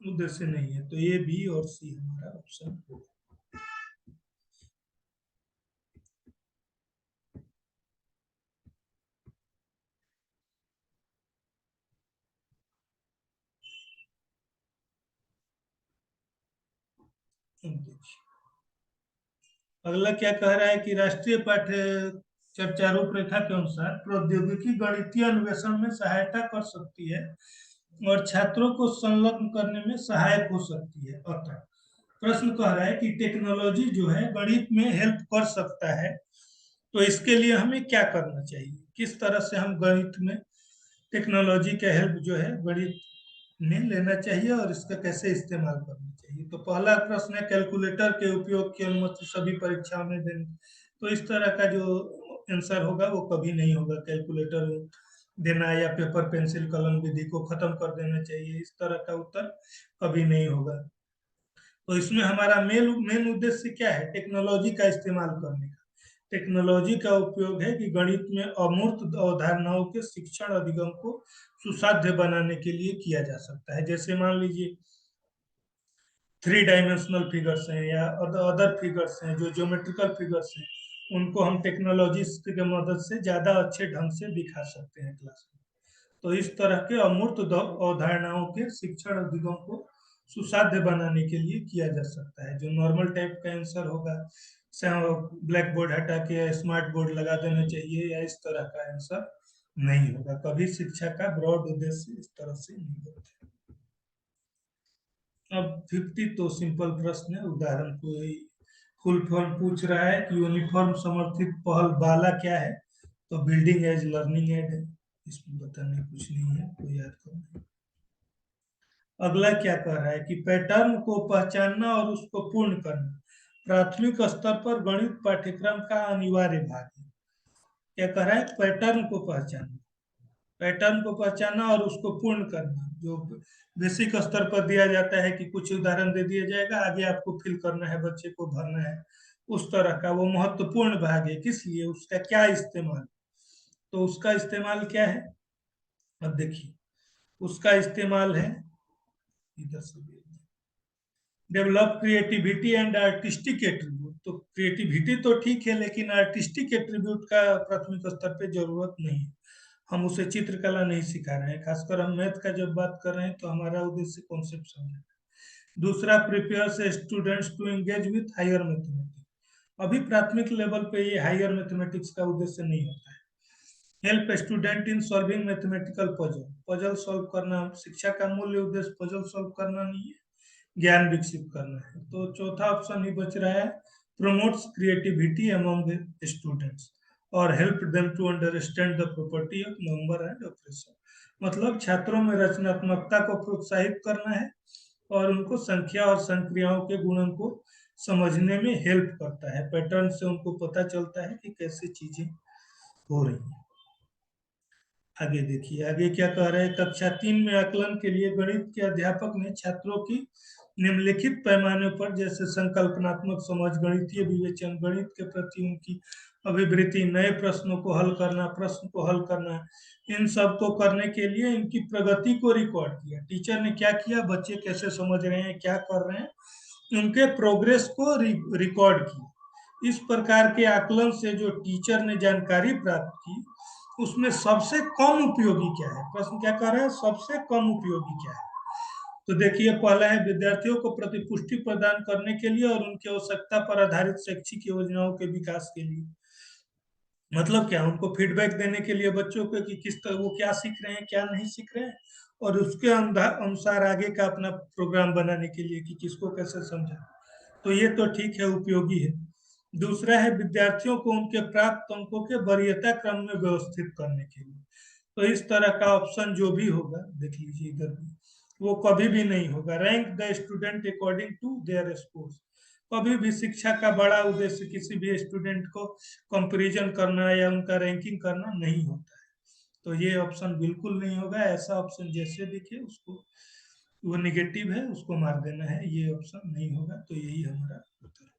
उद्देश्य नहीं है। तो ये बी और सी हमारा ऑप्शन होगा। देखिए, अगला क्या कह रहा है कि राष्ट्रीय पाठ्य चर्चा रूपरेखा के अनुसार प्रौद्योगिकी गणितीय अन्वेषण में सहायता कर सकती है और छात्रों को संलग्न करने में सहायक हो सकती है। अतः प्रश्न कह रहा है कि टेक्नोलॉजी जो है गणित में हेल्प कर सकता है, तो इसके लिए हमें क्या करना चाहिए, किस तरह से हम गणित में टेक्नोलॉजी का हेल्प जो है गणित में लेना चाहिए और इसका कैसे इस्तेमाल करना चाहिए। तो पहला प्रश्न है, कैलकुलेटर के उपयोग की अनुमति सभी परीक्षाओं में देनी। तो इस तरह का जो आंसर होगा वो कभी नहीं होगा, कैलकुलेटर देना या पेपर पेंसिल कलम विधि को खत्म कर देना चाहिए, इस तरह का उत्तर कभी नहीं होगा। तो इसमें हमारा मेन मेन उद्देश्य क्या है, टेक्नोलॉजी का इस्तेमाल करने का। टेक्नोलॉजी का उपयोग है कि गणित में अमूर्त अवधारणाओं के शिक्षण अधिगम को सुसाध्य बनाने के लिए किया जा सकता है। जैसे मान लीजिए 3 डायमेंशनल फिगर्स हैं या अदर फिगर्स हैं, जो ज्योमेट्रिकल फिगर्स हैं, उनको हम टेक्नोलॉजी की मदद से ज्यादा अच्छे ढंग से दिखा सकते हैं क्लास में। तो इस तरह के अमूर्त अवधारणाओं के शिक्षण अधिगम को सुसाध्य बनाने के लिए किया जा सकता है। जो नॉर्मल टाइप का आंसर होगा, ब्लैक बोर्ड हटा के स्मार्ट बोर्ड लगा देना चाहिए, या इस तरह का आंसर नहीं होगा। कभी शिक्षा का ब्रॉड उद्देश्य इस तरह से नहीं होता। अब 50 तो सिंपल प्रश्न है, उदाहरण कोई फुल फॉर्म पूछ रहा है कि यूनिफॉर्म समर्थित पहल बाला क्या है? तो बिल्डिंग एज लर्निंग एड है, इसमें बताने कुछ नहीं है, कोई याद करना। अगला क्या कह रहा है कि पैटर्न को पहचानना और उसको पूर्ण करना प्राथमिक स्तर पर गणित पाठ्यक्रम का अनिवार्य भाग है। क्या कह रहा है, पैटर्न को पहचानना, पैटर्न को पहचानना और उसको पूर्ण करना, जो बेसिक स्तर पर दिया जाता है कि कुछ उदाहरण दे दिया जाएगा, आगे आपको फिल करना है, बच्चे को भरना है, उस तरह का वो महत्वपूर्ण भाग है। किस लिए, उसका क्या इस्तेमाल? तो उसका इस्तेमाल क्या है, अब देखिए, उसका इस्तेमाल है, इधर से develop creativity and artistic attribute. तो क्रिएटिविटी तो ठीक है, लेकिन आर्टिस्टिक एट्रीब्यूट का प्राथमिक स्तर पे जरूरत नहीं है। हम उसे चित्रकला नहीं सिखा रहे हैं, खासकर हम मैथ का जब बात कर रहे हैं तो हमारा उद्देश्य कॉन्सेप्ट समझना है। दूसरा, प्रिपेयर से students to engage with higher mathematics. अभी प्राथमिक लेवल पे ये हायर मैथमेटिक्स का उद्देश्य नहीं होता है। Help student in solving mathematical puzzle, puzzle solve करना, शिक्षा का मूल्य उद्देश्य पजल सॉल्व करना नहीं है, ज्ञान विकसित करना है। तो चौथा ऑप्शन ही बच रहा है, promotes creativity among the students. और help them to understand the property of number and operation. मतलब छात्रों में रचनात्मकता को प्रोत्साहित करना है और उनको संख्या और संक्रियाओं के गुणन को समझने में हेल्प करता है। पैटर्न से उनको पता चलता है कि कैसे चीजें हो रही हैं। आगे देखिए, आगे क्या कह रहे हैं। कक्षा 3 में आकलन के लिए गणित के अध्यापक ने छात्रों की निम्नलिखित पैमाने पर, जैसे संकल्पनात्मक समझ, गणितीय विवेचन, गणित के प्रति उनकी अभिवृत्ति, नए प्रश्नों को हल करना, प्रश्न को हल करना, इन सब को करने के लिए इनकी प्रगति को रिकॉर्ड किया। टीचर ने क्या किया, बच्चे कैसे समझ रहे हैं, क्या कर रहे हैं, उनके प्रोग्रेस को रिकॉर्ड किया। इस प्रकार के आकलन से जो टीचर ने जानकारी प्राप्त की, उसमें सबसे कम उपयोगी क्या है। प्रश्न क्या कर रहा है, सबसे कम उपयोगी क्या है। तो देखिए, पहला है विद्यार्थियों को प्रतिपुष्टि प्रदान करने के लिए और उनकी आवश्यकता पर आधारित शैक्षिक योजनाओं के विकास के लिए। मतलब क्या, उनको फीडबैक देने के लिए बच्चों को कि किस तरह वो क्या सीख रहे हैं, क्या नहीं सीख रहे हैं, और उसके अनुसार आगे का अपना प्रोग्राम बनाने के लिए कि किसको कैसे समझा। तो ये तो ठीक है, उपयोगी है। दूसरा है विद्यार्थियों को उनके प्राप्त अंकों के वरीयता क्रम में व्यवस्थित करने के लिए। तो इस तरह का ऑप्शन जो भी होगा, देख लीजिए इधर भी, वो कभी भी नहीं होगा। Rank the student according to their scores. कभी भी शिक्षा का बड़ा उद्देश्य किसी भी स्टूडेंट को कंपैरिजन करना या उनका रैंकिंग करना नहीं होता है। तो ये ऑप्शन बिल्कुल नहीं होगा। ऐसा ऑप्शन जैसे दिखे उसको, वो निगेटिव है, उसको मार देना है। ये ऑप्शन नहीं होगा। तो यही हमारा उत्तर है।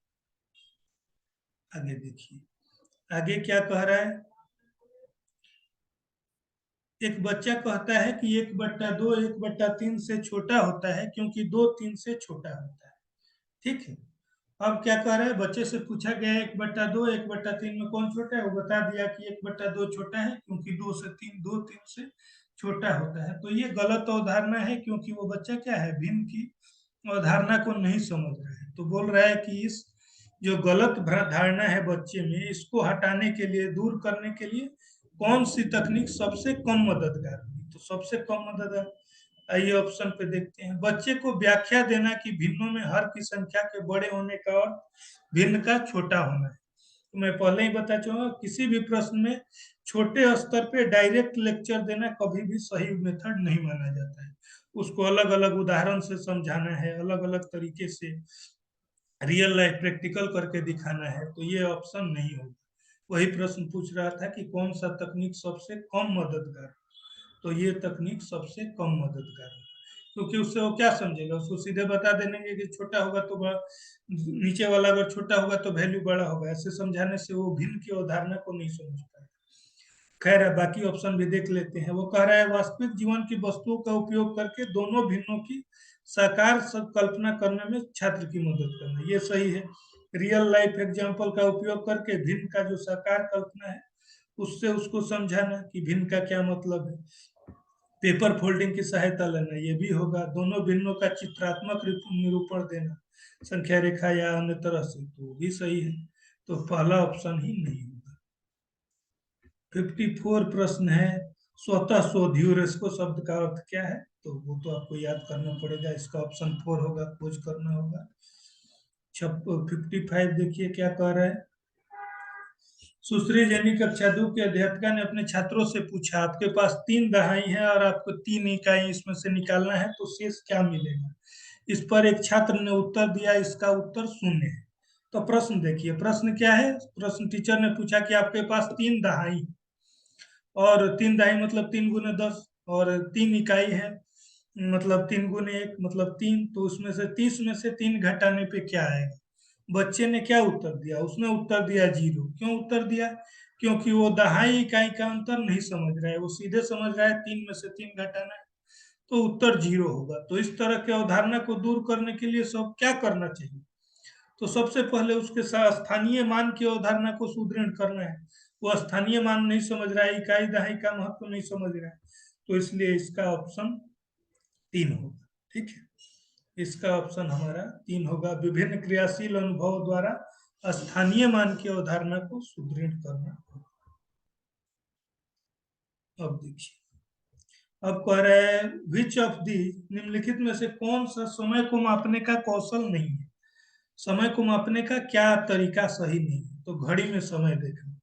आगे देखिए, आगे क्या कह रहा है। एक बच्चा कहता है कि 1/2 1/3 से छोटा होता है क्योंकि 2 3 से छोटा होता है। ठीक है। अब क्या कह रहा है, बच्चे से पूछा गया 1/2 1/3 में कौन छोटा है, वो बता दिया कि 1/2 छोटा है क्योंकि 2 3 से छोटा होता है। तो ये गलत अवधारणा है, क्योंकि वो बच्चा क्या है, भिन्न की अवधारणा को नहीं समझ रहा है। तो बोल रहा है कि इस जो गलत धारणा है बच्चे में, इसको हटाने के लिए, दूर करने के लिए कौन सी तकनीक सबसे कम मददगार होगी। तो सबसे कम मददगार, आइए ऑप्शन पे देखते हैं। बच्चे को व्याख्या देना कि भिन्नों में हर की संख्या के बड़े होने का और भिन्न का छोटा होना है। तो मैं पहले ही बता चुका, किसी भी प्रश्न में छोटे स्तर पे डायरेक्ट लेक्चर देना कभी भी सही मेथड नहीं माना जाता है। उसको अलग अलग उदाहरण से समझाना है, अलग अलग तरीके से रियल लाइफ प्रैक्टिकल करके दिखाना है। तो ये ऑप्शन नहीं होगा। वही प्रश्न पूछ रहा था कि कौन सा तकनीक सबसे कम मददगार, तो ये तकनीक सबसे कम मददगार है। क्योंकि उससे वो क्या समझेगा, उसको सीधे बता देंगे कि छोटा होगा तो बड़ा, नीचे वाला अगर छोटा होगा तो वैल्यू बड़ा होगा। ऐसे समझाने से वो भिन्न की अवधारणा को नहीं समझ पाएगा। खैर है, बाकी ऑप्शन भी देख लेते हैं। वो कह रहा है वास्तविक जीवन की वस्तुओं का उपयोग करके दोनों भिन्नों की साकार कल्पना करने में छात्र की मदद करना, ये सही है। रियल लाइफ एग्जाम्पल का उपयोग करके भिन्न का जो साकार कल्पना है, उससे उसको समझाना कि भिन्न का क्या मतलब है। पेपर फोल्डिंग की सहायता लेना, ये भी होगा। दोनों भिन्नों का चित्रात्मक निरूपण देना, संख्या रेखा या अन्य तरह से, तो भी सही है। तो पहला ऑप्शन ही नहीं होगा। 54 प्रश्न है, स्वतः शोध्यूरेस्को शब्द का अर्थ क्या है। तो वो तो आपको याद करना पड़ेगा। इसका ऑप्शन 4 होगा, खोज करना होगा। 55 देखिए क्या कह रहा है। सुश्री जैनी कक्षा 2 के अध्यापिका ने अपने छात्रों से पूछा, आपके पास 3 दहाई है और आपको 3 इकाई इसमें से निकालना है, तो शेष क्या मिलेगा। इस पर एक छात्र ने उत्तर दिया, इसका उत्तर 0 है। तो प्रश्न देखिए, प्रश्न क्या है। प्रश्न टीचर ने पूछा कि आपके पास 3 दहाई, और 3 दहाई मतलब 3 × 10, और 3 इकाई है मतलब 3 × 1 मतलब 3। तो उसमें से 30 में से 3 घटाने पे क्या आएगा। बच्चे ने क्या उत्तर दिया, उसने उत्तर दिया 0। क्यों उत्तर दिया, क्योंकि वो दहाई इकाई का अंतर नहीं समझ रहा है, वो सीधे समझ रहा है 3 में से 3 घटाना है। तो उत्तर 0 होगा। तो इस तरह के अवधारणा को दूर करने के लिए सब क्या करना चाहिए, तो सबसे पहले उसके साथ स्थानीय मान की अवधारणा को सुदृढ़ करना है। वो स्थानीय मान नहीं समझ रहा है, इकाई दहाई का महत्व नहीं समझ रहा है। तो इसलिए इसका ऑप्शन 3 होगा। ठीक है, इसका ऑप्शन हमारा 3 होगा। विभिन्न क्रियाशील अनुभव द्वारा स्थानीय मान की अवधारणा को सुदृढ़ करना होगा। अब देखिए, अब कह रहे हैं विच ऑफ दी, निम्नलिखित में से कौन सा समय को मापने का कौशल नहीं है। समय को मापने का क्या तरीका सही नहीं है। तो घड़ी में समय देखना,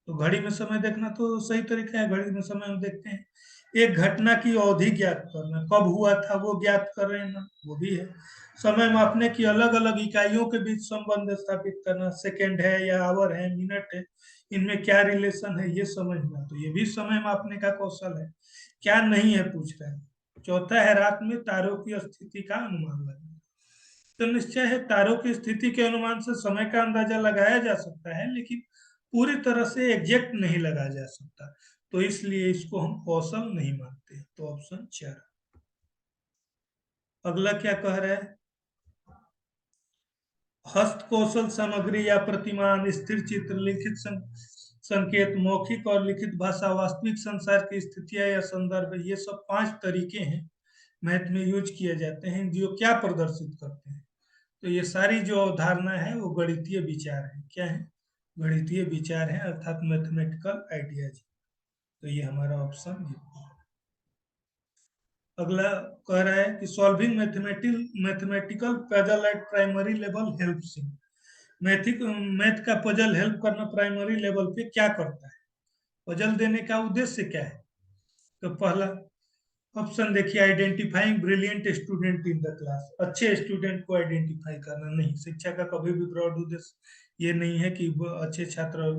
तो घड़ी में समय देखना तो सही तरीका है। घड़ी में समय हम देखते हैं। एक घटना की अवधि ज्ञात करना, कब हुआ था वो ज्ञात कर रहे हैं ना, वो भी है। समय मापने की अलग अलग इकाइयों के बीच संबंध स्थापित करना, सेकेंड है या आवर है, मिनट है, इनमें क्या रिलेशन है ये समझना, तो ये भी समय मापने का कौशल है। क्या नहीं है पूछ रहा है। चौथा है रात में तारों की स्थिति का अनुमान लगाना। तो निश्चय है तारों की स्थिति के अनुमान से समय का अंदाजा लगाया जा सकता है, लेकिन पूरी तरह से एग्जैक्ट नहीं लगाया जा सकता, तो इसलिए इसको हम कौशल नहीं मानते। तो ऑप्शन 4। अगला क्या कह रहा है, हस्त कौशल सामग्री या प्रतिमान, स्थिर चित्र, लिखित संकेत, मौखिक और लिखित भाषा, वास्तविक संसार की स्थितियां या संदर्भ, ये सब 5 तरीके हैं मैथ में यूज किए जाते हैं जो क्या प्रदर्शित करते हैं। तो ये सारी जो अवधारणा है वो गणितीय विचार है। क्या है? गणितीय विचार है, अर्थात मैथमेटिकल आइडियाज। तो ये हमारा ऑप्शन ये। अगला कह रहा है कि solving mathematical puzzle eight primary level helps in. Mythic math का पजल हेल्प करना प्राइमरी लेवल पे क्या करता है? पजल देने का उद्देश्य क्या है? तो पहला ऑप्शन देखिए, identifying brilliant student in the class, अच्छे स्टूडेंट को आइडेंटिफाई करना। नहीं, शिक्षा का कभी भी ब्रॉड उद्देश्य ये नहीं है कि अच्छे छात्र और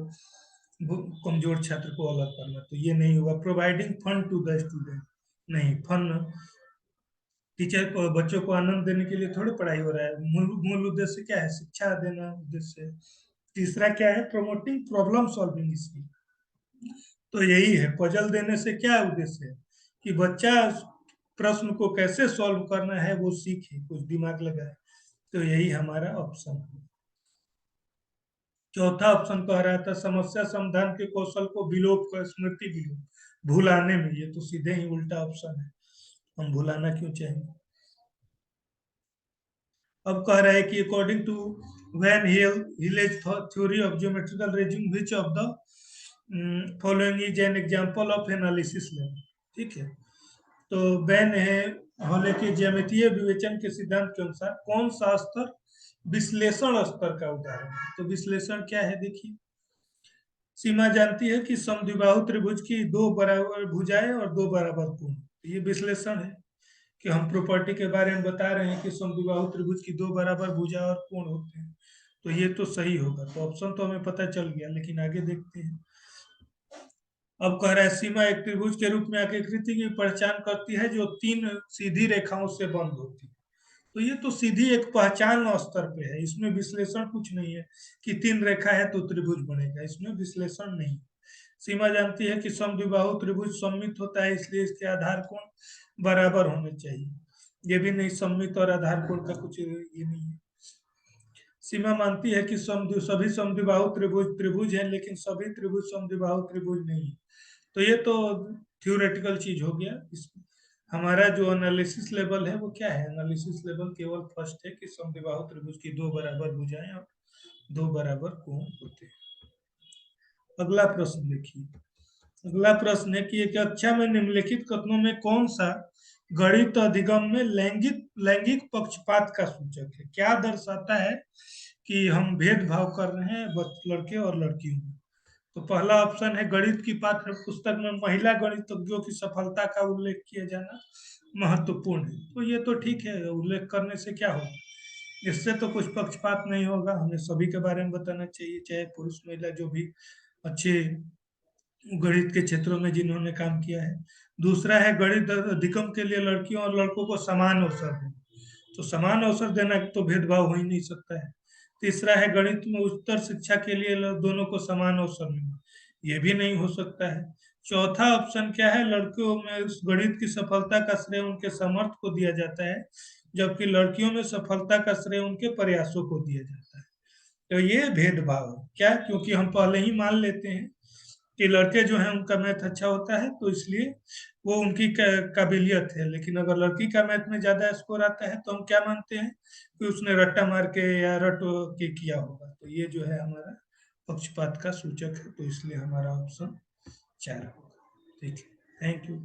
कमजोर छात्र को अलग करना, तो ये नहीं होगा। Providing fun to the student, नहीं, फन टीचर को, बच्चों को आनंद देने के लिए थोड़ी पढ़ाई हो रहा है। मूल मूल उद्देश्य क्या है? शिक्षा देना उद्देश्य है। तीसरा क्या है? Promoting problem solving skill. तो यही है, पजल देने से क्या उद्देश्य है कि बच्चा प्रश्न को कैसे सॉल्व करना है वो सीखे, कुछ दिमाग लगाए। तो यही हमारा ऑप्शन है। चौथा ऑप्शन कह रहा था समस्या समाधान के कौशल को विलोप कर, स्मृति विलोप, भुलाने में। ये तो सीधे ही उल्टा ऑप्शन है, हम भुलाना क्यों चाहेंगे। अब कह रहा है कि according to Van Hiele's theory of geometrical reasoning which of the following is an example of analysis level. ठीक है, तो वैन है हॉले के ज्यामितीय विवेचन के सिद्धांत के अनुसार कौन सा स्तर विश्लेषण स्तर का उदाहरण है? तो विश्लेषण क्या है देखिए, सीमा जानती है कि समद्विबाहु त्रिभुज की 2 बराबर भुजाएं और 2 बराबर कोण, ये विश्लेषण है कि हम प्रॉपर्टी के बारे में बता रहे हैं कि समद्विबाहु त्रिभुज की 2 बराबर भुजा और कोण होते हैं, तो ये तो सही होगा। तो ऑप्शन तो हमें पता चल गया, लेकिन आगे देखते हैं। अब कह रहा है सीमा एक त्रिभुज के रूप में आकृति की पहचान करती है जो 3 सीधी रेखाओं से बंद होती है। तो ये तो सीधी एक पहचान स्तर पे है, इसमें विश्लेषण कुछ नहीं है कि 3 रेखा है तो त्रिभुज बनेगा, इसमें विश्लेषण नहीं। सीमा जानती है कि समद्विबाहु त्रिभुज सममित होता है, इसलिए इसके आधार कोण बराबर होने चाहिए। ये भी नहीं, सममित और आधार कोण का कुछ ये नहीं है। सीमा मानती है कि सभी समद्विबाहु त्रिभुज त्रिभुज है, लेकिन सभी त्रिभुज समद्विबाहु त्रिभुज नहीं है। तो ये तो थ्योरेटिकल चीज हो गया। हमारा जो एनालिसिस लेवल है वो क्या है? एनालिसिस लेवल केवल फर्स्ट है कि समद्विबाहु त्रिभुज की 2 बराबर भुजाएं और 2 बराबर कोण होते हैं। अगला प्रश्न देखिए, अगला प्रश्न है कि एक कक्षा में निम्नलिखित कथनों में कौन सा गणित अधिगम में लैंगिक लैंगिक पक्षपात का सूचक है? क्या दर्शाता है कि हम भेदभाव कर रहे हैं लड़के और लड़कियों में? तो पहला ऑप्शन है गणित की पाठ्य पुस्तक में महिला गणितज्ञों की सफलता का उल्लेख किया जाना महत्वपूर्ण है। तो ये तो ठीक है, उल्लेख करने से क्या होगा, इससे तो कुछ पक्षपात नहीं होगा। हमें सभी के बारे में बताना चाहिए, चाहे पुरुष महिला, जो भी अच्छे गणित के क्षेत्रों में जिन्होंने काम किया है। दूसरा है गणित अधिगम के लिए लड़कियों और लड़कों को समान अवसर देना। तो समान अवसर देना तो भेदभाव हो ही नहीं सकता है। तीसरा है गणित में उच्चतर शिक्षा के लिए दोनों को समान अवसर मिलना, ये भी नहीं हो सकता है। चौथा ऑप्शन क्या है, लड़कियों में गणित की सफलता का श्रेय उनके समर्थ को दिया जाता है, जबकि लड़कियों में सफलता का श्रेय उनके प्रयासों को दिया जाता है। तो ये भेदभाव है क्या? क्योंकि हम पहले ही मान लेते हैं कि लड़के जो हैं उनका मैथ अच्छा होता है, तो इसलिए वो उनकी काबिलियत है। लेकिन अगर लड़की का मैथ में ज्यादा स्कोर आता है तो हम क्या मानते हैं कि उसने रट्टा मार के या रट के किया होगा। तो ये जो है हमारा पक्षपात का सूचक है, तो इसलिए हमारा ऑप्शन 4 होगा। ठीक है, थैंक यू।